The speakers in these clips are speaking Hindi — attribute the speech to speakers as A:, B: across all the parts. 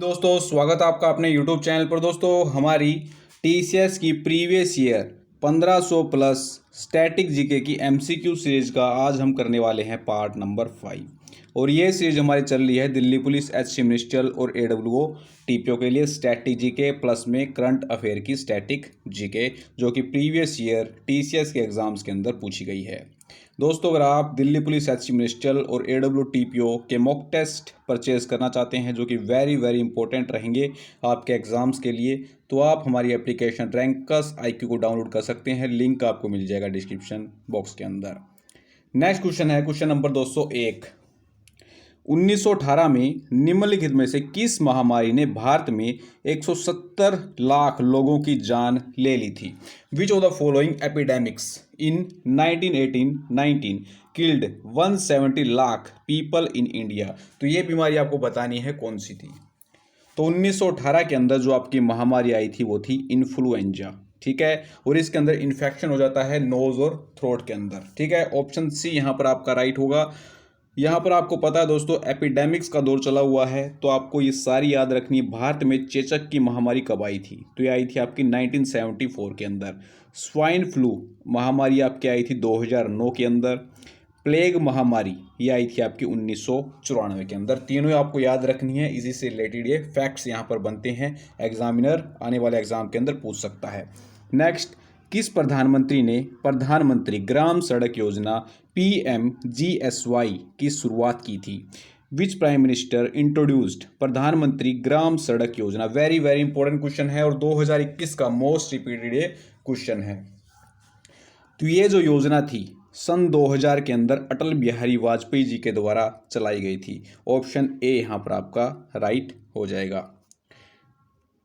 A: दोस्तों स्वागत है आपका अपने YouTube चैनल पर। दोस्तों हमारी TCS की previous year 1500 plus static GK की MCQ सीरीज का आज हम करने वाले हैं पार्ट नंबर 5। और ये सीरीज हमारी चल रही है दिल्ली पुलिस, HC मिनिस्ट्रियल और AWO TPO के लिए स्टैटिक जीके प्लस में करंट अफेयर की स्टैटिक जीके, जो कि प्रीवियस ईयर TCS के एग्जाम्स के अंदर पूछी गई है। दोस्तों अगर आप दिल्ली पुलिस, HC मिनिस्ट्रियल और AWO TPO के मॉक टेस्ट परचेज करना चाहते हैं जो कि वेरी इंपॉर्टेंट रहेंगे आपके एग्जाम्स के लिए, तो आप हमारी एप्लीकेशन रैंकस IQ को डाउनलोड कर सकते हैं। लिंक आपको मिल जाएगा डिस्क्रिप्शन बॉक्स के अंदर। नेक्स्ट क्वेश्चन है क्वेश्चन नंबर 201। 1918 में निम्नलिखित में से किस महामारी ने भारत में 170 लाख लोगों की जान ले ली थी? Which of the following epidemics in 1918-19 killed 170 lakh people in India? तो ये बीमारी आपको बतानी है कौन सी थी। तो 1918 के अंदर जो आपकी महामारी आई थी वो थी इन्फ्लुएंजा, ठीक है। और इसके अंदर इन्फेक्शन हो जाता है नोज और थ्रोट के अंदर, ठीक है। ऑप्शन सी यहाँ पर आपका राइट होगा। यहाँ पर आपको पता है दोस्तों एपिडेमिक्स का दौर चला हुआ है, तो आपको ये सारी याद रखनी है। भारत में चेचक की महामारी कब आई थी? तो ये आई थी आपकी 1974 के अंदर। स्वाइन फ्लू महामारी आपकी आई थी 2009 के अंदर। प्लेग महामारी ये आई थी आपकी 1994 के अंदर। तीनों आपको याद रखनी है, इसी से रिलेटेड ये फैक्ट्स यहाँ पर बनते हैं, एग्जामिनर आने वाले एग्जाम के अंदर पूछ सकता है। नेक्स्ट, किस प्रधानमंत्री ने प्रधानमंत्री ग्राम सड़क योजना PMGSY की शुरुआत की थी? विच प्राइम मिनिस्टर इंट्रोड्यूस्ड प्रधानमंत्री ग्राम सड़क योजना? वेरी इंपॉर्टेंट क्वेश्चन है और 2021 का मोस्ट रिपीटेड ये क्वेश्चन है। तो ये जो योजना थी सन 2000 के अंदर अटल बिहारी वाजपेयी जी के द्वारा चलाई गई थी। ऑप्शन ए यहाँ पर आपका राइट हो जाएगा।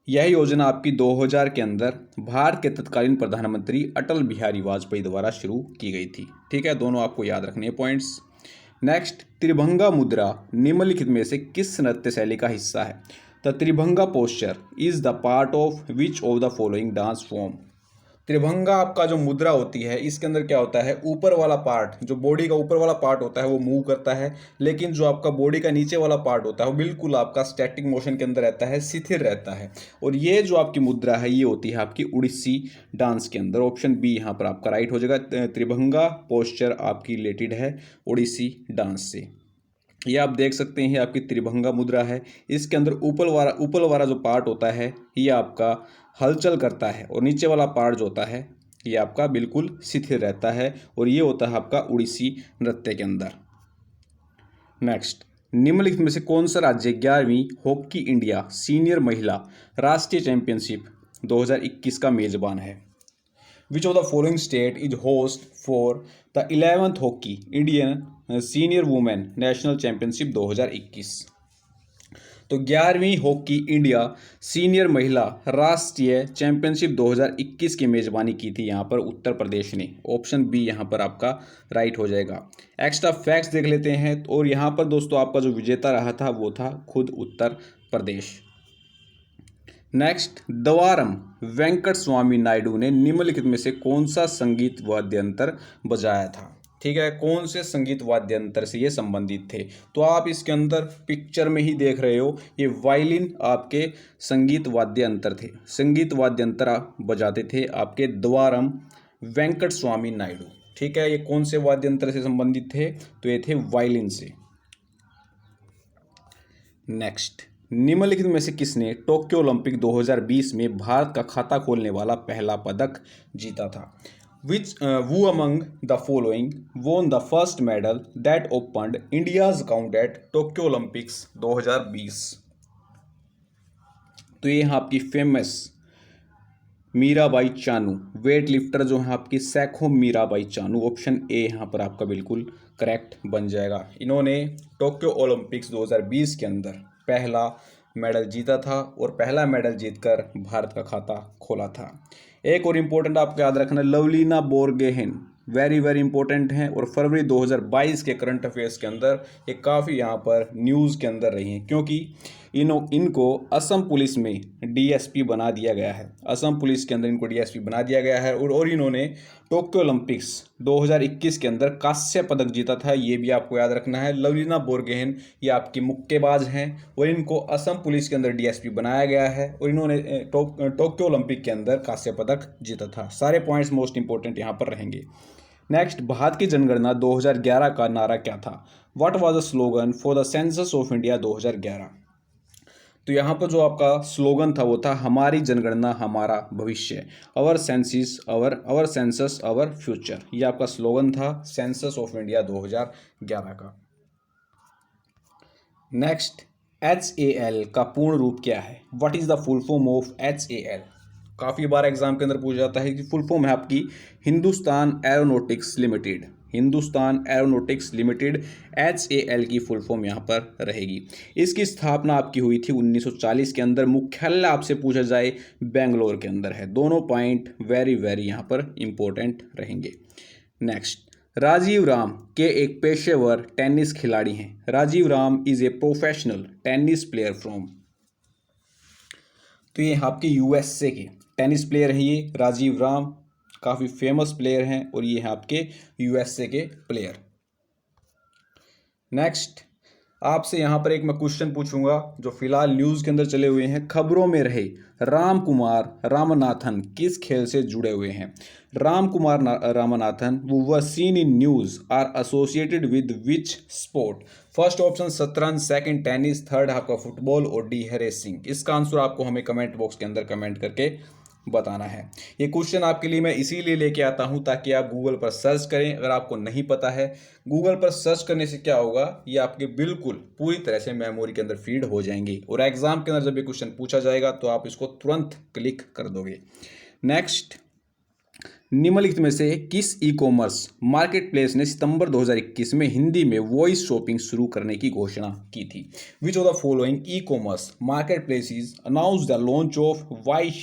A: यह योजना आपकी 2000 के अंदर भारत के तत्कालीन प्रधानमंत्री अटल बिहारी वाजपेयी द्वारा शुरू की गई थी, ठीक है। दोनों आपको याद रखने पॉइंट्स। नेक्स्ट, त्रिभंगा मुद्रा निम्नलिखित में से किस नृत्य शैली का हिस्सा है? The Tribhanga posture is the part of which of the following dance form? Tribhanga आपका जो मुद्रा होती है इसके अंदर क्या होता है, ऊपर वाला पार्ट, जो बॉडी का ऊपर वाला पार्ट होता है वो मूव करता है, लेकिन जो आपका बॉडी का नीचे वाला पार्ट होता है वो बिल्कुल आपका स्टैटिक मोशन के अंदर रहता है, स्थिर रहता है। और ये जो आपकी मुद्रा है ये होती है आपकी उड़ीसी डांस के अंदर। ऑप्शन बी यहाँ पर आपका राइट हो जाएगा। त्रिभंगा पोस्चर आपकी रिलेटेड है उड़ीसी डांस से। ये आप देख सकते हैं आपकी त्रिभंगा मुद्रा है। इसके अंदर ऊपर वाला जो पार्ट होता है ये आपका हलचल करता है और नीचे वाला पार्ट जो होता है ये आपका बिल्कुल स्थिर रहता है, और ये होता है आपका उड़ीसी नृत्य के अंदर। नेक्स्ट, निम्नलिखित में से कौन सा राज्य 11वीं हॉकी इंडिया सीनियर महिला राष्ट्रीय चैंपियनशिप 2021 का मेजबान है? Which of the following state is host for the 11th hockey Indian senior women national championship 2021? तो 11वीं हॉकी इंडिया सीनियर महिला राष्ट्रीय चैंपियनशिप 2021 की मेजबानी की थी यहाँ पर उत्तर प्रदेश ने। ऑप्शन बी यहाँ पर आपका राइट हो जाएगा। एक्स्ट्रा फैक्ट्स देख लेते हैं, और यहाँ पर दोस्तों आपका जो विजेता रहा था वो था खुद उत्तर प्रदेश। नेक्स्ट, द्वारम वेंकट स्वामी नायडू ने निम्नलिखित में से कौन सा संगीत वाद्य यंत्र बजाया था? ठीक है, कौन से संगीत वाद्य यंत्र से ये संबंधित थे? तो आप इसके अंदर पिक्चर में ही देख रहे हो, ये वायलिन आपके संगीत वाद्य यंत्र थे। संगीत वाद्य यंत्र बजाते थे आपके द्वारम वेंकट स्वामी नायडू, ठीक है। ये कौन से वाद्य यंत्र से संबंधित थे? तो ये थे वायलिन से। नेक्स्ट, निम्नलिखित में से किसने टोक्यो ओलंपिक 2020 में भारत का खाता खोलने वाला पहला पदक जीता था? Which who among the following won the first medal that opened India's account at Tokyo Olympics 2020? तो ये यहाँ आपकी famous Mirabai Chanu weight lifter जो है आपकी सैखो मीराबाई चानू। ऑप्शन ए यहाँ पर आपका बिल्कुल करेक्ट बन जाएगा। इन्होंने टोक्यो ओलंपिक्स 2020 के अंदर पहला मेडल जीता था और पहला मेडल जीतकर भारत का खाता खोला था। एक और इम्पोर्टेंट आपको याद रखना, लवलीना बोरगोहेन वेरी इंपॉर्टेंट हैं, और फरवरी 2022 के करंट अफेयर्स के अंदर ये काफ़ी यहाँ पर न्यूज़ के अंदर रही हैं, क्योंकि इनको असम पुलिस में डीएसपी बना दिया गया है। असम पुलिस के अंदर इनको डीएसपी बना दिया गया है और इन्होंने टोक्यो ओलंपिक्स 2021 के अंदर कांस्य पदक जीता था, ये भी आपको याद रखना है। लवलीना बोरगोहेन ये आपकी मुक्केबाज हैं और इनको असम पुलिस के अंदर डीएसपी बनाया गया है और इन्होंने टोक्यो ओलंपिक के अंदर कांस्य पदक जीता था। सारे पॉइंट्स मोस्ट इंपॉर्टेंट यहाँ पर रहेंगे। नेक्स्ट, भारत की जनगणना 2011 का नारा क्या था? What was the slogan for the census of India 2011? तो यहाँ पर जो आपका स्लोगन था वो था हमारी जनगणना हमारा भविष्य, our census our census our future. ये आपका स्लोगन था सेंसस ऑफ इंडिया 2011 का। नेक्स्ट, HAL का पूर्ण रूप क्या है? What is the full form of HAL? काफ़ी बार एग्जाम के अंदर पूछा जाता है कि फुल फॉर्म है आपकी Hindustan aeronautics limited. Hindustan aeronautics limited HAL की फुल फॉर्म यहाँ पर रहेगी। इसकी स्थापना आपकी हुई थी 1940 के अंदर। मुख्यालय आपसे पूछा जाए बेंगलोर के अंदर है। दोनों पॉइंट वेरी वेरी यहाँ पर इंपॉर्टेंट रहेंगे। नेक्स्ट, राजीव राम के एक पेशेवर टेनिस खिलाड़ी हैं। Rajeev Ram is a professional tennis player from. तो ये आपके USA के टेनिस प्लेयर हैं ये राजीव राम, काफ़ी फेमस प्लेयर हैं और ये हैं आपके USA के प्लेयर। नेक्स्ट, आपसे यहाँ पर एक मैं क्वेश्चन पूछूंगा जो फिलहाल न्यूज़ के अंदर चले हुए हैं। खबरों में रहे रामकुमार रामनाथन किस खेल से जुड़े हुए हैं? Ramkumar Ramanathan were seen in news are associated with which sport? First option शतरंज, सेकंड टेनिस, थर्ड आपका फुटबॉल और डी है रेसिंग। इसका आंसर आपको हमें कमेंट बॉक्स के अंदर कमेंट करके बताना है। ये क्वेश्चन आपके लिए मैं इसीलिए लेके आता हूं ताकि आप गूगल पर सर्च करें। अगर आपको नहीं पता है, गूगल पर सर्च करने से क्या होगा, ये आपके बिल्कुल पूरी तरह से मेमोरी के अंदर फीड हो जाएंगे और एग्जाम के अंदर जब ये क्वेश्चन पूछा जाएगा तो आप इसको तुरंत क्लिक कर दोगे। नेक्स्ट, निम्नलिखित में से किस ई कॉमर्स मार्केट प्लेस ने सितंबर 2021 में हिंदी में वॉइस शॉपिंग शुरू करने की घोषणा की थी? Which of the following e commerce marketplaces announce the launch of voice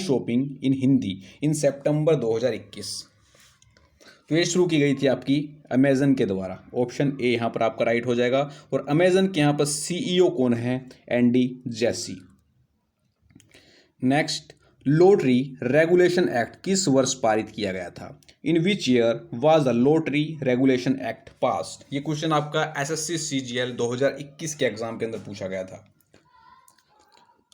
A: shopping in Hindi in September 2021? तो ये शुरू की गई थी आपकी अमेजन के द्वारा। ऑप्शन ए यहाँ पर आपका राइट हो जाएगा। और अमेजन के यहाँ पर CEO कौन है? एंडी जैसी। नेक्स्ट, लॉटरी रेगुलेशन एक्ट किस वर्ष पारित किया गया था? In which year was the lottery regulation act passed? ये क्वेश्चन आपका SSC CGL 2021 के एग्जाम के अंदर पूछा गया था।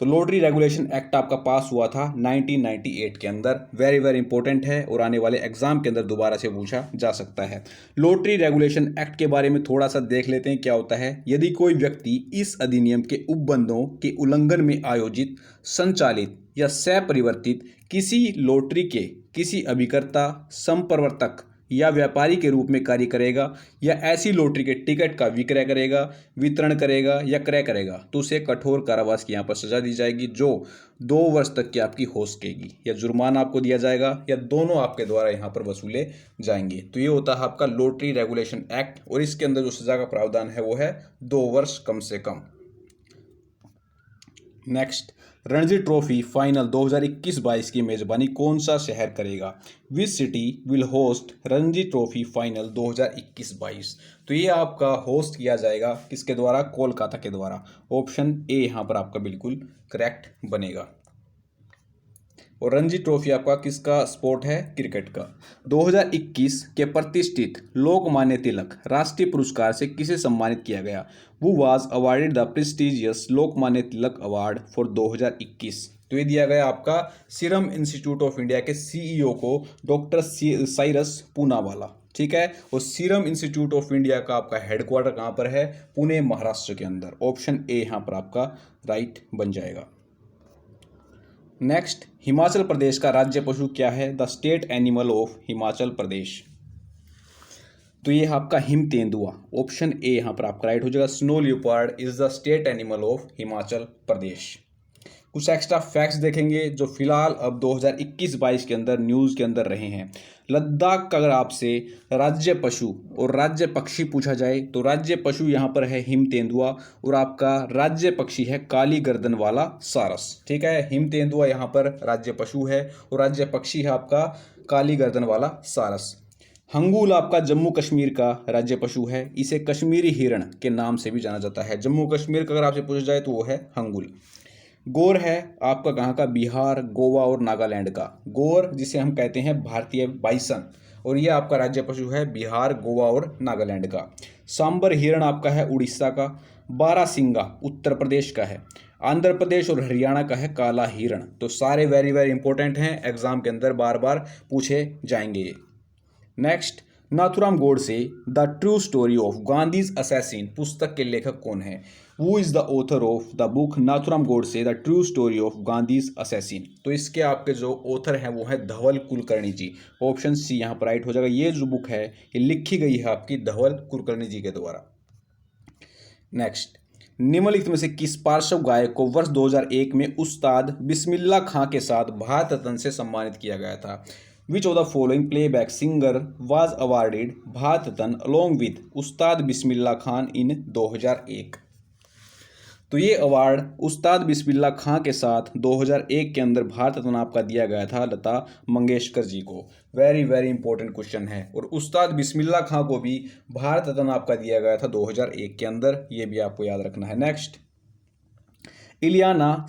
A: तो लॉटरी रेगुलेशन एक्ट आपका पास हुआ था 1998 के अंदर। वेरी वेरी इंपॉर्टेंट है और आने वाले एग्जाम के अंदर दोबारा से पूछा जा सकता है। लॉटरी रेगुलेशन एक्ट के बारे में थोड़ा सा देख लेते हैं क्या होता है। यदि कोई व्यक्ति इस अधिनियम के उपबंधों के उल्लंघन में आयोजित, संचालित या सह-परिवर्तित किसी लॉटरी के किसी अभिकर्ता, संप्रवर्तक या व्यापारी के रूप में कार्य करेगा या ऐसी लॉटरी के टिकट का विक्रय करेगा, वितरण करेगा या क्रय करेगा तो उसे कठोर कारावास की यहाँ पर सजा दी जाएगी जो 2 वर्ष तक की आपकी हो सकेगी, या जुर्माना आपको दिया जाएगा या दोनों आपके द्वारा यहाँ पर वसूले जाएंगे। तो ये होता है आपका लॉटरी रेगुलेशन एक्ट और इसके अंदर जो सजा का प्रावधान है वो है 2 वर्ष कम से कम। नेक्स्ट, रणजी ट्रॉफी फाइनल 2021-22 की मेजबानी कौन सा शहर करेगा? Which city will host Ranji trophy final 2021-22? तो ये आपका होस्ट किया जाएगा किसके द्वारा? कोलकाता के द्वारा। ऑप्शन ए यहाँ पर आपका बिल्कुल करेक्ट बनेगा। और रणजी ट्रॉफी आपका किसका स्पोर्ट है? क्रिकेट का। 2021 के प्रतिष्ठित लोकमान्य तिलक राष्ट्रीय पुरस्कार से किसे सम्मानित किया गया? वो was awarded the prestigious Lokmanya Tilak award for 2021। तो ये दिया गया आपका सीरम इंस्टीट्यूट ऑफ इंडिया के CEO को, डॉक्टर साइरस पूनावाला। ठीक है। और सीरम इंस्टीट्यूट ऑफ इंडिया का आपका हेडक्वार्टर कहाँ पर है? पुणे, महाराष्ट्र के अंदर। ऑप्शन ए यहाँ पर आपका राइट बन जाएगा। नेक्स्ट, हिमाचल प्रदेश का राज्य पशु क्या है? The state animal of Himachal Pradesh. तो ये आपका हिम तेंदुआ। ऑप्शन ए यहाँ पर आपका राइट हो जाएगा। Snow leopard is the state animal of Himachal Pradesh. कुछ एक्स्ट्रा फैक्ट्स देखेंगे जो फिलहाल अब 2021-22 के अंदर न्यूज़ के अंदर रहे हैं। लद्दाख का अगर आपसे राज्य पशु और राज्य पक्षी पूछा जाए तो राज्य पशु यहाँ पर है हिम तेंदुआ और आपका राज्य पक्षी है काली गर्दन वाला सारस। ठीक है, हिम तेंदुआ यहाँ पर राज्य पशु है और राज्य पक्षी है आपका काली गर्दन वाला सारस। हंगूल आपका जम्मू कश्मीर का राज्य पशु है, इसे कश्मीरी हिरण के नाम से भी जाना जाता है। जम्मू कश्मीर का अगर आपसे पूछा जाए तो वो है हंगूल। गोर है आपका कहाँ का, बिहार, गोवा और नागालैंड का। गोर जिसे हम कहते हैं भारतीय बाइसन, और ये आपका राज्य पशु है बिहार, गोवा और नागालैंड का। सांबर हिरण आपका है उड़ीसा का। बारासिंगा उत्तर प्रदेश का है। आंध्र प्रदेश और हरियाणा का है काला हिरण। तो सारे वेरी वेरी इंपॉर्टेंट हैं, एग्जाम के अंदर बार बार पूछे जाएंगे। Next, Nathuram Godse the true story of Gandhi's assassin पुस्तक के लेखक कौन है? Who is the author of the book Nathuram Godse the true story of Gandhi's assassin? तो इसके आपके जो ऑथर हैं वो है धवल कुलकर्णी जी। ऑप्शन सी यहाँ पर राइट हो जाएगा। ये जो बुक है ये लिखी गई है आपकी धवल कुलकर्णी जी के द्वारा। नेक्स्ट, निम्नलिखित में से किस पार्श्व गायक को वर्ष 2001 में उस्ताद बिस्मिल्लाह खां के साथ भारत रत्न से सम्मानित किया गया था? Which of the following playback singer was awarded Bharat Ratna along with Ustad Bismillah Khan in 2001? तो ये अवार्ड उस्ताद बिस्मिल्लाह खां के साथ 2001 के अंदर भारत रत्न आपका दिया गया था लता मंगेशकर जी को। वेरी वेरी इंपॉर्टेंट क्वेश्चन है। और उस्ताद बिस्मिल्लाह खां को भी भारत रत्न आपका दिया गया था 2001 के अंदर, ये भी आपको याद रखना है। नेक्स्ट, इलियाना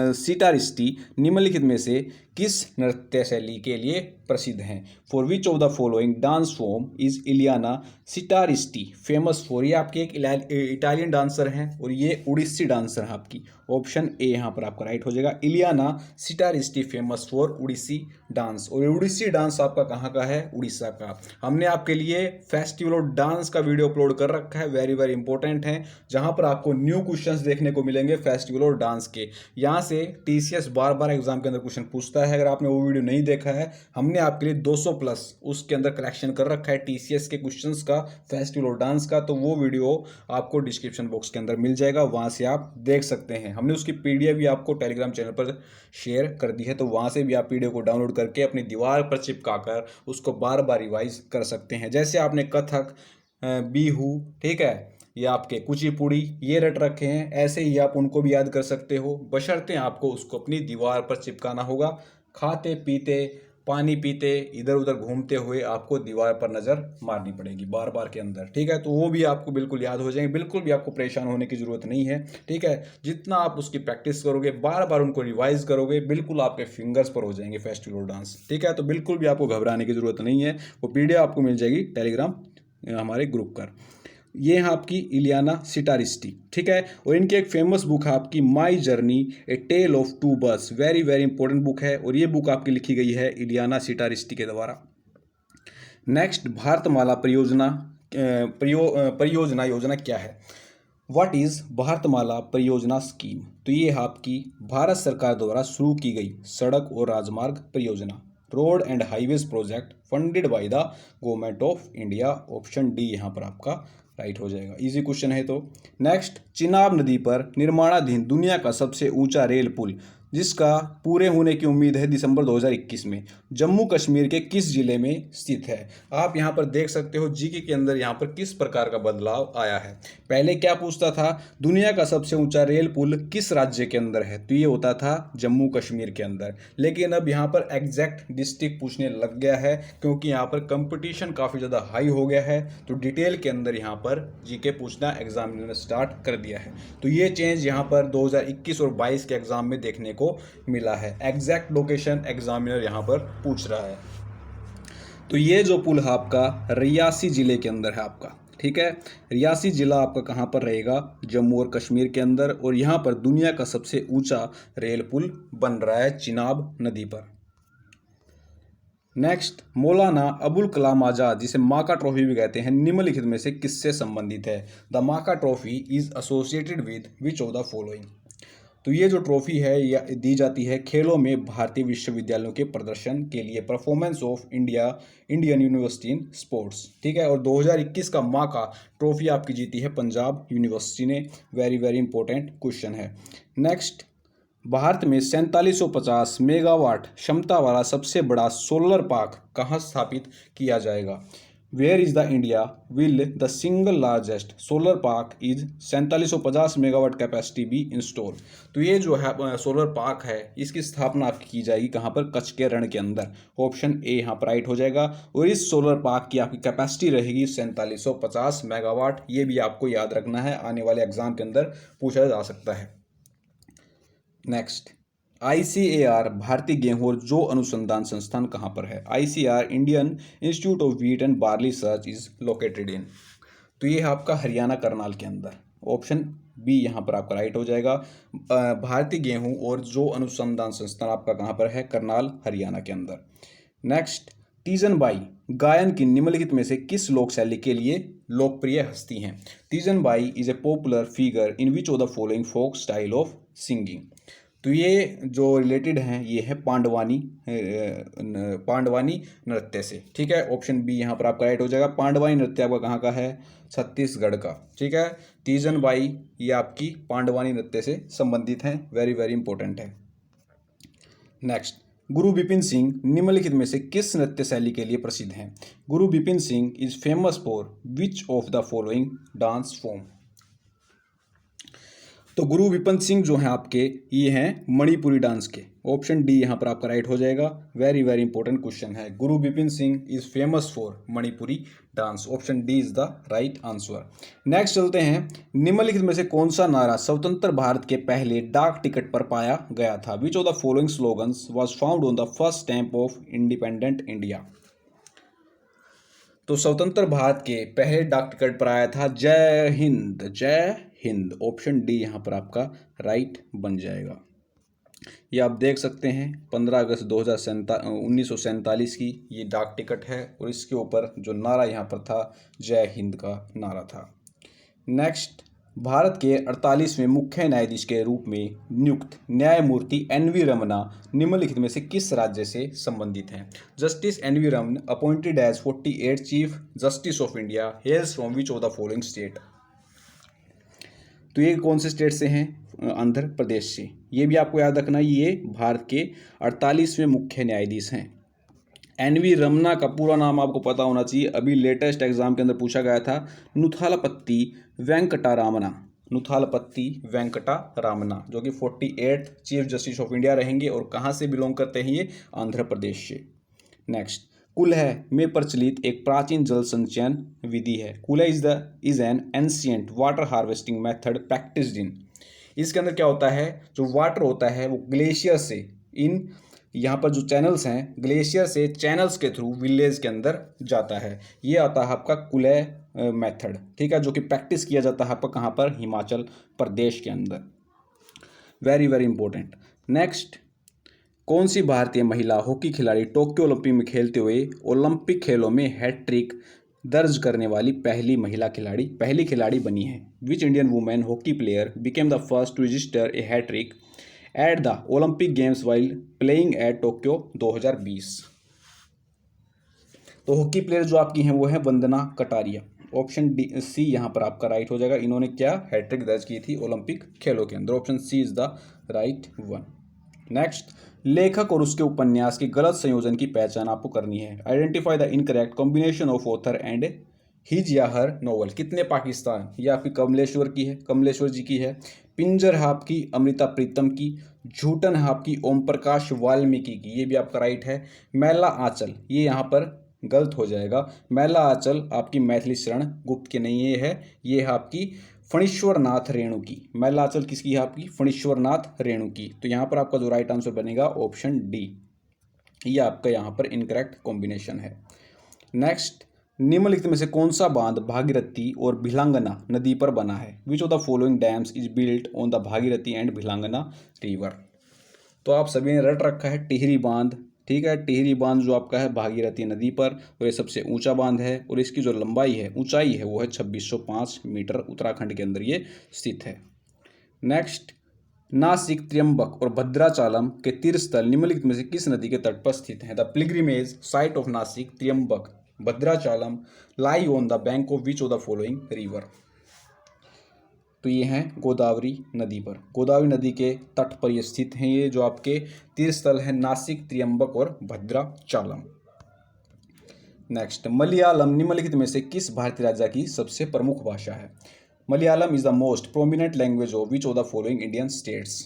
A: सिटारिस्टी निम्नलिखित में से किस नृत्य शैली के लिए प्रसिद्ध हैं? For which of the following dance form is Ileana Citaristi famous for? ये आपकी एक इटालियन डांसर हैं और ये उड़ीसी डांसर हैं आपकी। ऑप्शन ए यहाँ पर आपका राइट हो जाएगा। Ileana Citaristi famous for Odissi dance. और उड़ीसी डांस आपका कहाँ का है? उड़ीसा का। हमने आपके लिए फेस्टिवल ऑफ डांस का वीडियो अपलोड कर रखा है, वेरी वेरी इंपॉर्टेंट है, जहाँ पर आपको न्यू क्वेश्चंस देखने को मिलेंगे फेस्टिवल ऑफ डांस के। यहाँ से टीसीएस बार बार एग्जाम के अंदर क्वेश्चन पूछता है। अगर आपने वो वीडियो नहीं देखा है, हमने आपके लिए 200 प्लस उसके अंदर कलेक्शन कर रखा है टीसीएस के क्वेश्चंस का, फेस्टिवल ऑफ डांस का। तो वो वीडियो आपको डिस्क्रिप्शन बॉक्स के अंदर मिल जाएगा, वहां से आप देख सकते हैं। हमने उसकी पीडीएफ भी आपको टेलीग्राम चैनल पर शेयर कर दी है, तो वहां से भी आप पीडीएफ को डाउनलोड करके अपनी दीवार पर चिपकाकर उसको बार बार रिवाइज कर सकते हैं। जैसे आपने कथक, बिहू, ठीक है, ये आपके कुचिपुड़ी ये रट रखे हैं, ऐसे ही आप उनको भी याद कर सकते हो, बशर्ते आपको उसको अपनी दीवार पर चिपकाना होगा। खाते पीते, पानी पीते, इधर उधर घूमते हुए आपको दीवार पर नज़र मारनी पड़ेगी बार बार के अंदर, ठीक है। तो वो भी आपको बिल्कुल याद हो जाएंगे, बिल्कुल भी आपको परेशान होने की ज़रूरत नहीं है, ठीक है। जितना आप उसकी प्रैक्टिस करोगे, बार बार उनको रिवाइज करोगे, बिल्कुल आपके फिंगर्स पर हो जाएंगे फेस्टिवल डांस, ठीक है। तो बिल्कुल भी आपको घबराने की ज़रूरत नहीं है। वो पीडीएफ आपको मिल जाएगी टेलीग्राम हमारे ग्रुप पर। ये है आपकी इलियाना सिटारिस्टी, ठीक है। और इनकी एक फेमस बुक है आपकी my journey a tale of two birds, very very important book है, और ये बुक आपकी लिखी गई है इलियाना सिटारिस्टी के द्वारा। नेक्स्ट, भारतमाला परियोजना योजना क्या है? व्हाट इज भारतमाला परियोजना स्कीम? तो ये आपकी भारत सरकार द्वारा शुरू की गई सड़क और राजमार्ग परियोजना, road and highways project funded by the government of India. Option D यहाँ पर आपका राइट हो जाएगा, इजी क्वेश्चन है। तो नेक्स्ट, चिनाब नदी पर निर्माणाधीन दुनिया का सबसे ऊंचा रेल पुल जिसका पूरे होने की उम्मीद है दिसंबर 2021 में, जम्मू कश्मीर के किस जिले में स्थित है? आप यहाँ पर देख सकते हो जीके के अंदर यहाँ पर किस प्रकार का बदलाव आया है। पहले क्या पूछता था, दुनिया का सबसे ऊंचा रेल पुल किस राज्य के अंदर है, तो ये होता था जम्मू कश्मीर के अंदर। लेकिन अब यहाँ पर एग्जैक्ट डिस्ट्रिक्ट पूछने लग गया है, क्योंकि यहाँ पर कंपटीशन काफ़ी ज़्यादा हाई हो गया है, तो डिटेल के अंदर यहाँ पर जीके पूछना एग्जामिनर ने स्टार्ट कर दिया है। तो ये चेंज यहाँ पर 2021 और 22 के एग्जाम में देखने को मिला है। एग्जैक्ट लोकेशन एग्जामिनर यहां पर पूछ रहा है। तो ये जो पुल है आपका रियासी जिले के अंदर है आपका, ठीक है। रियासी जिला आपका कहां पर रहेगा? जम्मू और कश्मीर के अंदर। और यहां पर दुनिया का सबसे ऊंचा रेल पुल बन रहा है चिनाब नदी पर। नेक्स्ट, मौलाना अबुल कलाम आजाद जिसे माका ट्रॉफी भी कहते हैं, निम्नलिखित में से किससे संबंधित है? द माका trophy is associated with which of the following? तो ये जो ट्रॉफी है ये दी जाती है खेलों में भारतीय विश्वविद्यालयों के प्रदर्शन के लिए, performance of Indian university in sports, ठीक है। और 2021 का माका ट्रॉफी आपकी जीती है पंजाब यूनिवर्सिटी ने। वेरी वेरी इंपॉर्टेंट क्वेश्चन है। नेक्स्ट, भारत में 4750 मेगावाट क्षमता वाला सबसे बड़ा सोलर पार्क कहाँ स्थापित किया जाएगा? Where is the India will the single largest solar park is 4750 megawatt capacity be install. तो ये जो है सोलर पार्क है, इसकी स्थापना आपकी की जाएगी कहाँ पर? कच्छ के रण के अंदर। ऑप्शन ए यहाँ पर राइट हो जाएगा। और इस सोलर पार्क की आपकी कैपेसिटी रहेगी 4750 मेगावाट। ये भी आपको याद रखना है, आने वाले एग्जाम के अंदर पूछा जा सकता है। नेक्स्ट, ICAR भारतीय गेहूं और जौ अनुसंधान संस्थान कहाँ पर है? ICAR Indian institute of wheat and barley research is located in. तो ये है आपका हरियाणा करनाल के अंदर। ऑप्शन बी यहाँ पर आपका राइट हो जाएगा। भारतीय गेहूं और जौ अनुसंधान संस्थान आपका कहाँ पर है? करनाल, हरियाणा के अंदर। नेक्स्ट, तीजन बाई गायन की निम्नलिखित में से किस लोक शैली के लिए लोकप्रिय हस्ती हैं? Teejan Bai is a popular figure in which of the following folk style of singing. तो ये जो रिलेटेड हैं ये है पांडवानी नृत्य से। ठीक है, ऑप्शन बी यहाँ पर आपका राइट हो जाएगा। पांडवानी नृत्य आपका कहाँ का है? छत्तीसगढ़ का। ठीक है, तीजन बाई ये आपकी पांडवानी नृत्य से संबंधित हैं, वेरी वेरी इंपॉर्टेंट है। नेक्स्ट, गुरु बिपिन सिंह निम्नलिखित में से किस नृत्य शैली के लिए प्रसिद्ध हैं? गुरु Bipin Singh is famous for which of the following dance form. तो गुरु विपिन सिंह जो हैं आपके, ये हैं मणिपुरी डांस के। ऑप्शन डी यहाँ पर आपका राइट हो जाएगा। वेरी वेरी इंपॉर्टेंट क्वेश्चन है। गुरु Vipin Singh is famous for Manipuri dance. Option D is the right answer. Next चलते हैं, निम्नलिखित में से कौन सा नारा स्वतंत्र भारत के पहले डाक टिकट पर पाया गया था? Which of the following slogans was found on the first stamp of independent India. तो स्वतंत्र भारत के पहले डाक टिकट पर आया था जय हिंद जय हिंद। ऑप्शन डी यहाँ पर आपका राइट बन जाएगा। ये आप देख सकते हैं 15 अगस्त 1947 की ये डाक टिकट है और इसके ऊपर जो नारा यहाँ पर था जय हिंद का नारा था। नेक्स्ट, भारत के 48वें मुख्य न्यायाधीश के रूप में नियुक्त न्यायमूर्ति NV रमना निम्नलिखित में से किस राज्य से संबंधित हैं? Justice NV Ramana appointed as 48 chief justice of India hails from which of the following state. तो ये कौन से स्टेट से हैं? आंध्र प्रदेश से। ये भी आपको याद रखना, ये भारत के 48वें मुख्य न्यायाधीश हैं। NV रमना का पूरा नाम आपको पता होना चाहिए, अभी लेटेस्ट एग्जाम के अंदर पूछा गया था। नुथालपत्ती वेंकटरामना, नुथालपत्ती वेंकटरामना, जो कि 48 चीफ जस्टिस ऑफ इंडिया रहेंगे और कहाँ से बिलोंग करते हैं? ये आंध्र प्रदेश से। नेक्स्ट, कुल्ह में प्रचलित एक प्राचीन जल संचयन विधि है। Kuhl is an ancient water harvesting method practised in. इसके अंदर क्या होता है? जो वाटर होता है वो ग्लेशियर से, इन यहाँ पर जो चैनल्स हैं ग्लेशियर से चैनल्स के थ्रू विलेज के अंदर जाता है। ये आता है आपका कुल्ह मेथड। ठीक है, जो कि प्रैक्टिस किया जाता है आपका कहाँ पर? हिमाचल प्रदेश के अंदर। Very very important. नेक्स्ट, कौन सी भारतीय महिला हॉकी खिलाड़ी टोक्यो ओलंपिक में खेलते हुए ओलंपिक खेलों में हैट्रिक दर्ज करने वाली पहली खिलाड़ी बनी है? Which Indian women hockey player became the first to register a hattrick at the Olympic games while playing at Tokyo 2020। तो हॉकी प्लेयर जो आपकी हैं वो है वंदना कटारिया। ऑप्शन सी यहाँ पर आपका राइट हो जाएगा। इन्होंने क्या हैट्रिक दर्ज की थी ओलंपिक खेलों के अंदर। Option C is the right one. Next, लेखक और उसके उपन्यास के गलत संयोजन की पहचान आपको करनी है। Identify the incorrect combination of author and his या हर नॉवल। कितने पाकिस्तान, ये आपकी कमलेश्वर जी की है। पिंजर है आपकी अमृता प्रीतम की। झूठन है आपकी ओम प्रकाश वाल्मीकि की, ये भी आपका राइट है। मैला आंचल, ये यहाँ पर गलत हो जाएगा। मैला आंचल आपकी मैथिली शरण गुप्त की नहीं ये है आपकी फणीश्वर नाथ रेणु की। मैला आंचल किसकी है? आपकी फणीश्वर नाथ रेणु की। तो यहाँ पर आपका जो राइट आंसर बनेगा ऑप्शन डी, ये आपका यहाँ पर इनकरेक्ट कॉम्बिनेशन है। नेक्स्ट, निम्नलिखित में से कौन सा बांध भागीरथी और भिलांगना नदी पर बना है? Which of the following dams is built on the Bhagirathi and Bhilangana river. तो आप सभी ने रट रखा है टिहरी बांध। ठीक है, टिहरी बांध जो आपका है भागीरथी नदी पर, और ये सबसे ऊंचा बांध है और इसकी जो लंबाई है, ऊंचाई है, वो है 2605 मीटर। उत्तराखंड के अंदर ये स्थित है। नेक्स्ट, नासिक, त्र्यंबक और भद्राचालम के तीर्थस्थल निम्नलिखित में से किस नदी के तट पर स्थित हैं? The pilgrimage site of Nashik, Trimbak, Bhadrachalam lie on the bank of which of the following river. तो ये हैं गोदावरी नदी पर, गोदावरी नदी के तट पर ये स्थित हैं। ये जो आपके तीर्थस्थल हैं नासिक, त्र्यंबक और भद्राचालम। नेक्स्ट, मलयालम निम्नलिखित में से किस भारतीय राज्य की सबसे प्रमुख भाषा है? Malayalam is the most prominent language of which of the following Indian states?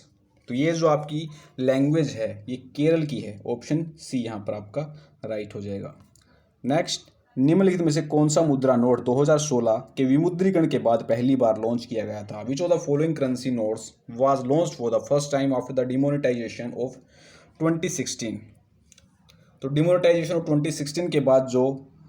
A: तो ये जो आपकी लैंग्वेज है ये केरल की है, ऑप्शन सी यहाँ पर आपका राइट हो जाएगा। नेक्स्ट, निम्नलिखित में से कौन सा मुद्रा नोट 2016 के विमुद्रीकरण के बाद पहली बार लॉन्च किया गया था? Which of the following currency notes was launched for the first time after the demonetisation of 2016? तो डिमोनेटाइजेशन ऑफ 2016 के बाद जो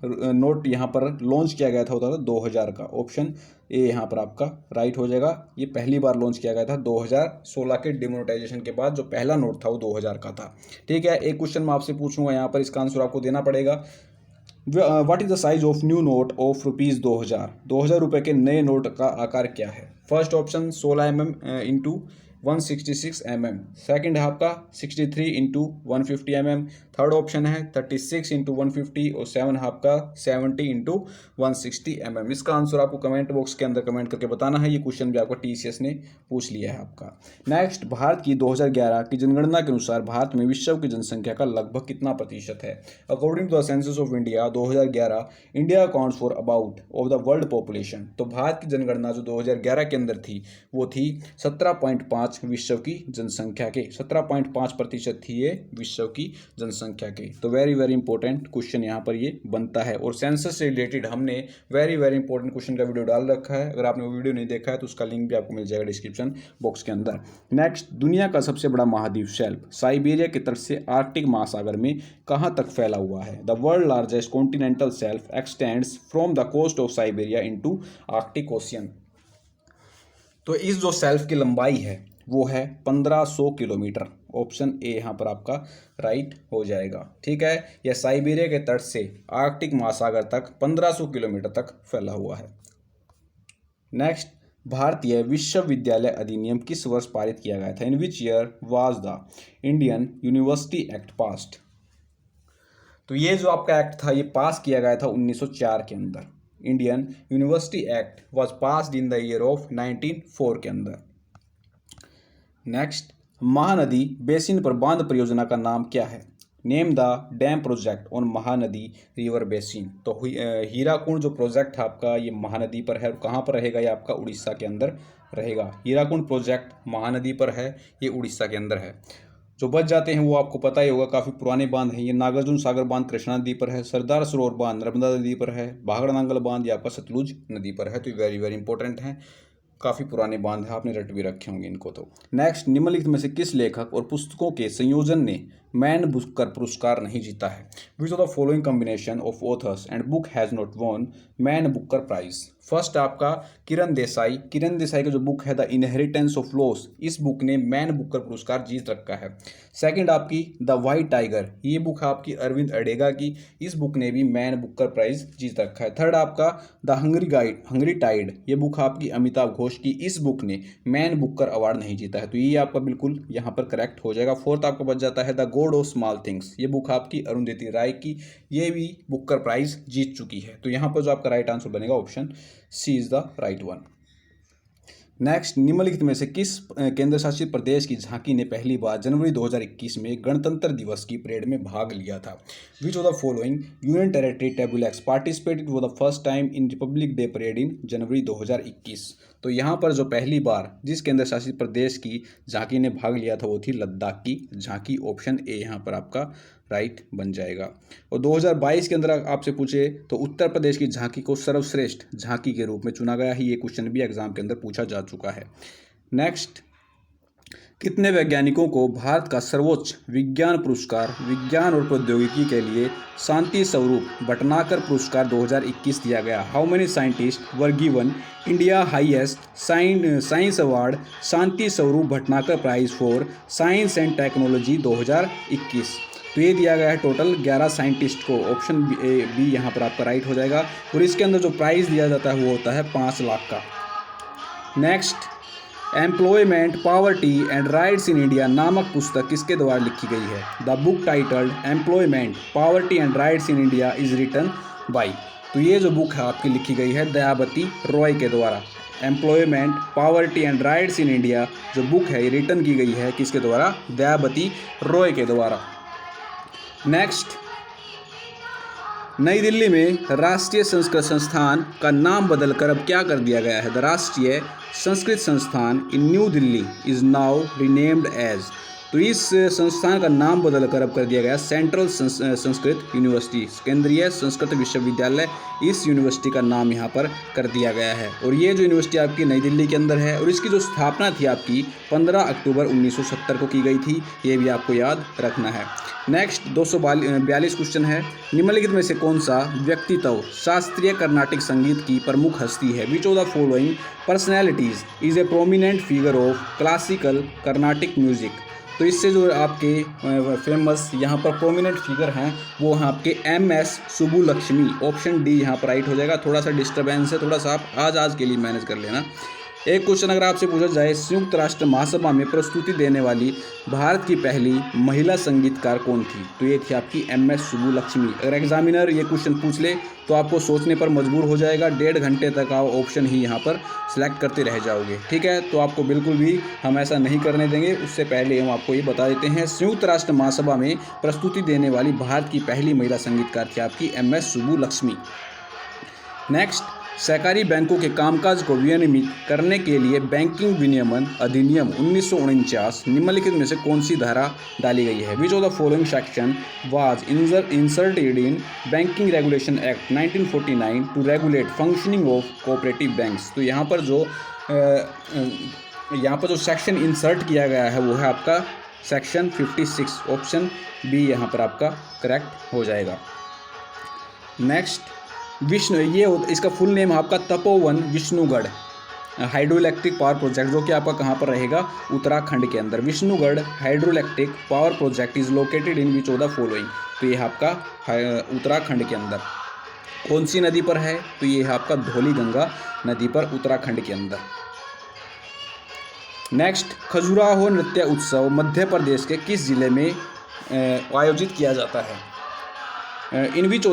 A: नोट यहाँ पर लॉन्च किया गया था होता था 2000 का, ऑप्शन ए यहाँ पर आपका राइट हो जाएगा। ये पहली बार लॉन्च किया गया था 2016 के डिमोनेटाइजेशन के बाद, जो पहला नोट था वो 2000 का था। ठीक है, एक क्वेश्चन मैं आपसे पूछूंगा यहाँ पर, इसका आंसर आपको देना पड़ेगा। What is the size of new note of rupees 2000 रुपये के नए नोट का आकार क्या है? First option 16 mm into 166 mm, second है आपका 63 इंटू 150 mm, थर्ड ऑप्शन है 36 इंटू 150 और सेवन है आपका 70 इंटू 160 mm। इसका आंसर आपको कमेंट बॉक्स के अंदर कमेंट करके बताना है। ये क्वेश्चन भी आपको TCS ने पूछ लिया है आपका। नेक्स्ट, भारत की 2011 की जनगणना के अनुसार भारत में विश्व की जनसंख्या का लगभग कितना प्रतिशत है? According to the census of India 2011, India accounts for about of the world population. तो भारत की जनगणना जो 2011 के अंदर थी वो थी 17.5 विश्व की जनसंख्या के, 17.5% थी ये विश्व की जनसंख्या के। तो वेरी वेरी इंपॉर्टेंट क्वेश्चन यहाँ पर ये बनता है। और सेंसस से रिलेटेड हमने वेरी वेरी इंपॉर्टेंट क्वेश्चन का वीडियो डाल रखा है, अगर आपने वो वीडियो नहीं देखा है तो उसका लिंक भी आपको मिल जाएगा डिस्क्रिप्शन बॉक्स के अंदर। नेक्स्ट, दुनिया का सबसे बड़ा महाद्वीप शेल्फ साइबेरिया के तट से आर्कटिक महासागर में कहाँ तक फैला हुआ है? The world largest continental shelf extends from the coast of Siberia into Arctic Ocean. तो इस जो शेल्फ की लंबाई है वो है 1500 किलोमीटर, ऑप्शन ए यहाँ पर आपका राइट हो जाएगा। ठीक है, यह साइबेरिया के तट से आर्कटिक महासागर तक 1500 किलोमीटर तक फैला हुआ है। नेक्स्ट, भारतीय विश्वविद्यालय अधिनियम किस वर्ष पारित किया गया था? In which year was the Indian university act passed? तो ये जो आपका एक्ट था ये पास किया गया था 1904 के अंदर। Indian university act was passed in the year of 1904 के अंदर। नेक्स्ट, महानदी बेसिन पर बांध परियोजना का नाम क्या है? Name the dam project on Mahanadi river basin. तो हीराकुंड जो प्रोजेक्ट है आपका ये महानदी पर है, और कहाँ पर रहेगा? ये आपका उड़ीसा के अंदर रहेगा। हीराकुंड प्रोजेक्ट महानदी पर है, ये उड़ीसा के अंदर है। जो बच जाते हैं वो आपको पता ही होगा, काफ़ी पुराने बांध हैं। ये नागार्जुन सागर बांध कृष्णा नदी पर है, सरदार सरोवर बांध नर्मदा नदी पर है, भागड़ बांध ये आपका सतलुज नदी पर है। तो वेरी वेरी इंपॉर्टेंट है, काफ़ी पुराने बांध है, आपने रट भी रखे होंगे इनको। तो नेक्स्ट, निम्नलिखित में से किस लेखक और पुस्तकों के संयोजन ने मैन बुकर पुरस्कार नहीं जीता है? Which of the following combination of authors and book has not won Man Booker prize? First आपका किरण देसाई का जो बुक है द इनहेरिटेंस ऑफ लॉस, इस बुक ने मैन बुकर पुरस्कार जीत रखा है। सेकंड आपकी द वाइट टाइगर, ये बुक है आपकी अरविंद अडेगा की, इस बुक ने भी मैन बुकर प्राइज जीत रखा है। थर्ड आपका द हंग्री टाइड, ये बुक है आपकी अमिताभ घोष की, इस बुक ने मैन बुकर अवार्ड नहीं जीता है। तो ये आपका बिल्कुल यहाँ पर करेक्ट हो जाएगा। फोर्थ आपका बच जाता है the God of small things, ये बुक आपकी अरुंधति राय की, ये भी बुकर प्राइज जीत चुकी है। तो यहाँ पर जो आपका राइट आंसर बनेगा option C is the right one. Next, निम्नलिखित में से किस केंद्र शासित प्रदेश की झांकी ने पहली बार जनवरी 2021 में गणतंत्र दिवस की परेड में भाग लिया था? Which of the following union territory tableaux participated for the first time in Republic Day parade in January 2021? तो यहाँ पर जो पहली बार जिस केंद्र शासित प्रदेश की झांकी ने भाग लिया था वो थी लद्दाख की झांकी, ऑप्शन ए यहाँ पर आपका राइट बन जाएगा। और 2022 के अंदर आपसे पूछे तो उत्तर प्रदेश की झांकी को सर्वश्रेष्ठ झांकी के रूप में चुना गया है। ये क्वेश्चन भी एग्जाम के अंदर पूछा जा चुका है। नेक्स्ट, कितने वैज्ञानिकों को भारत का सर्वोच्च विज्ञान पुरस्कार विज्ञान और प्रौद्योगिकी के लिए शांति स्वरूप भटनागर पुरस्कार 2021 दिया गया? How many scientist were given India highest science award Shanti Swarup Bhatnagar prize for science and technology 2021? तो ये दिया गया है टोटल 11 साइंटिस्ट को, ऑप्शन बी यहाँ पर आपका राइट हो जाएगा। और इसके अंदर जो प्राइज़ दिया जाता है वो होता है 5 लाख का। Next, employment poverty and rights in India नामक पुस्तक किसके द्वारा लिखी गई है? The book titled employment poverty and rights in India is written by. तो ये जो बुक है आपकी लिखी गई है दयाबती रॉय के द्वारा। Employment poverty and rights in India जो बुक है ये रिटन की गई है किसके द्वारा? दयाबती रॉय के द्वारा। नेक्स्ट, नई दिल्ली में राष्ट्रीय संस्कृत संस्थान का नाम बदलकर अब क्या कर दिया गया है? The Rashtriya Sanskrit Sansthan in New Delhi is now renamed as. तो इस संस्थान का नाम बदलकर अब कर दिया गया सेंट्रल संस्कृत यूनिवर्सिटी, केंद्रीय संस्कृत विश्वविद्यालय। इस यूनिवर्सिटी का नाम यहाँ पर कर दिया गया है और ये जो यूनिवर्सिटी आपकी नई दिल्ली के अंदर है और इसकी जो स्थापना थी आपकी 15 अक्टूबर 1970 को की गई थी, ये भी आपको याद रखना है। नेक्स्ट 242 क्वेश्चन है, निम्नलिखित में से कौन सा व्यक्तित्व शास्त्रीय कर्नाटिक संगीत की प्रमुख हस्ती है? Which of the following personalities is a prominent figure of classical Carnatic music. तो इससे जो आपके फेमस यहाँ पर प्रोमिनेंट फिगर हैं वो हैं आपके MS सुब्बुलक्ष्मी। ऑप्शन डी यहाँ पर राइट हो जाएगा। थोड़ा सा डिस्टर्बेंस है, थोड़ा सा आप आज के लिए मैनेज कर लेना। एक क्वेश्चन अगर आपसे पूछा जाए, संयुक्त राष्ट्र महासभा में प्रस्तुति देने वाली भारत की पहली महिला संगीतकार कौन थी? तो ये थी आपकी MS सुब्बुलक्ष्मी। अगर एग्जामिनर ये क्वेश्चन पूछ ले तो आपको सोचने पर मजबूर हो जाएगा। 1.5 घंटे तक आप ऑप्शन ही यहाँ पर सिलेक्ट करते रह जाओगे। ठीक है, तो आपको बिल्कुल भी हम ऐसा नहीं करने देंगे। उससे पहले हम आपको ये बता देते हैं, संयुक्त राष्ट्र महासभा में प्रस्तुति देने वाली भारत की पहली महिला संगीतकार थी आपकी MS सुब्बुलक्ष्मी। नेक्स्ट, सहकारी बैंकों के कामकाज को विनियमित करने के लिए बैंकिंग विनियमन अधिनियम 1949 निम्नलिखित में से कौन सी धारा डाली गई है? Which of the following section was inserted in banking regulation act 1949 to regulate functioning of cooperative banks. तो यहाँ पर जो सेक्शन इंसर्ट किया गया है वो है आपका सेक्शन 56। ऑप्शन बी यहाँ पर आपका करेक्ट हो जाएगा। नेक्स्ट, इसका फुल नेम आपका Tapovan Vishnugarh hydro electric power project, जो कि आपका कहाँ पर रहेगा? उत्तराखंड के अंदर। Vishnugarh hydro electric power project is located in which of the following. तो ये आपका उत्तराखंड के अंदर कौन सी नदी पर है? तो ये है आपका धौली गंगा नदी पर उत्तराखंड के अंदर। नेक्स्ट, खजुराहो नृत्य उत्सव मध्य प्रदेश के किस जिले में आयोजित किया जाता है? In which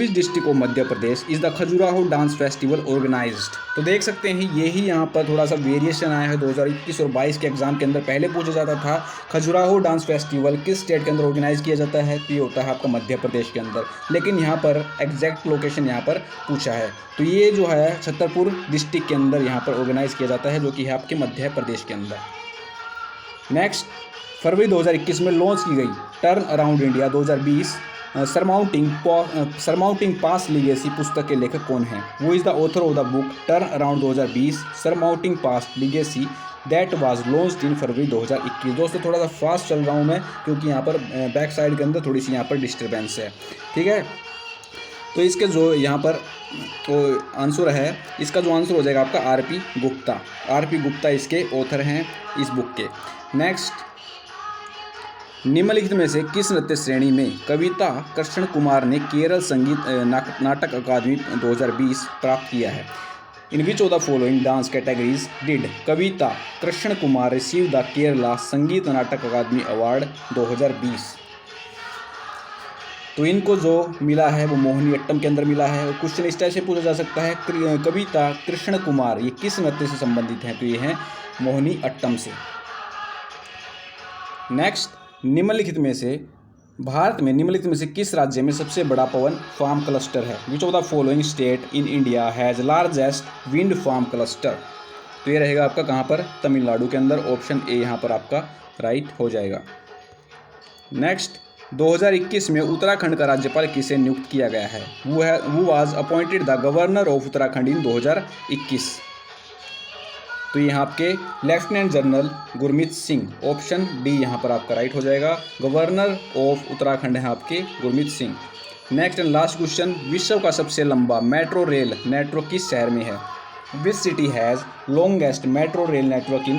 A: district of Madhya Pradesh is the Khajuraho dance festival organised. तो देख सकते हैं यही यहाँ पर थोड़ा सा वेरिएशन आया है 2021 और 22 के एग्जाम के अंदर। पहले पूछा जाता था खजुराहो डांस फेस्टिवल किस स्टेट के अंदर ऑर्गेनाइज किया जाता है? तो ये होता है आपका मध्य प्रदेश के अंदर, लेकिन यहाँ पर एग्जैक्ट लोकेशन यहाँ पर पूछा है। तो ये जो है छतरपुर डिस्ट्रिक्ट के अंदर यहाँ पर ऑर्गेनाइज किया जाता है, जो कि है आपके मध्य प्रदेश के अंदर। नेक्स्ट, फरवरी 2021 में लॉन्च की गई turn around India 2020 surmounting past legacy पुस्तक के लेखक कौन हैं? Who is the author of the book turn around 2020 surmounting past legacy that was launched in February 2021। दोस्तों थोड़ा सा फास्ट चल रहा हूँ मैं, क्योंकि यहाँ पर बैक साइड के अंदर थोड़ी सी यहाँ पर डिस्टर्बेंस है। ठीक है, तो इसके जो यहाँ पर आंसर है, इसका जो आंसर हो जाएगा आपका RP गुप्ता। RP गुप्ता इसके ऑथर हैं इस बुक के। नेक्स्ट, निम्नलिखित में से किस नृत्य श्रेणी में कविता कृष्ण कुमार ने केरल संगीत नाटक अकादमी 2020 प्राप्त किया है? In which of the following dance categories did Kavita Krishna Kumar receive the Kerala Sangeet Natak academy award 2020? तो इनको जो मिला है वो मोहिनीअट्टम के अंदर मिला है। और क्वेश्चन इस टाइप से पूछा जा सकता है, कविता कृष्ण कुमार ये किस नृत्य से संबंधित हैं? तो ये हैं मोहिनीअट्टम से। नेक्स्ट, भारत में निम्नलिखित में से किस राज्य में सबसे बड़ा पवन फार्म क्लस्टर है? Which of the following state in India has largest wind farm cluster? तो ये रहेगा आपका कहाँ पर? तमिलनाडु के अंदर। ऑप्शन ए यहाँ पर आपका राइट हो जाएगा। नेक्स्ट, 2021 में उत्तराखंड का राज्यपाल किसे नियुक्त किया गया है? Who was appointed the governor of Uttarakhand in 2021। तो यहाँ आपके lieutenant general Gurmeet Singh. Option D यहाँ पर आपका राइट हो जाएगा। गवर्नर ऑफ उत्तराखंड है आपके Gurmeet Singh. Next and last question, विश्व का सबसे लंबा मेट्रो रेल नेटवर्क किस शहर में है? Which city has longest metro rail network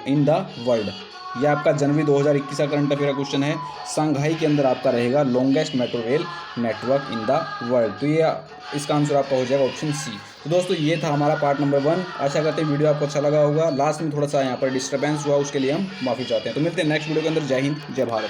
A: in the world? ये आपका जनवरी 2021 का करंट अफेयर क्वेश्चन है। संघाई के अंदर आपका रहेगा longest metro rail network in the world. तो ये इसका आंसर आपका हो जाएगा ऑप्शन सी। तो दोस्तों ये था हमारा पार्ट नंबर 1। आशा करते हैं वीडियो आपको अच्छा लगा होगा। लास्ट में थोड़ा सा यहाँ पर डिस्टर्बेंस हुआ, उसके लिए हम माफ़ी चाहते हैं। तो मिलते हैं नेक्स्ट वीडियो के अंदर। जय हिंद, जय भारत।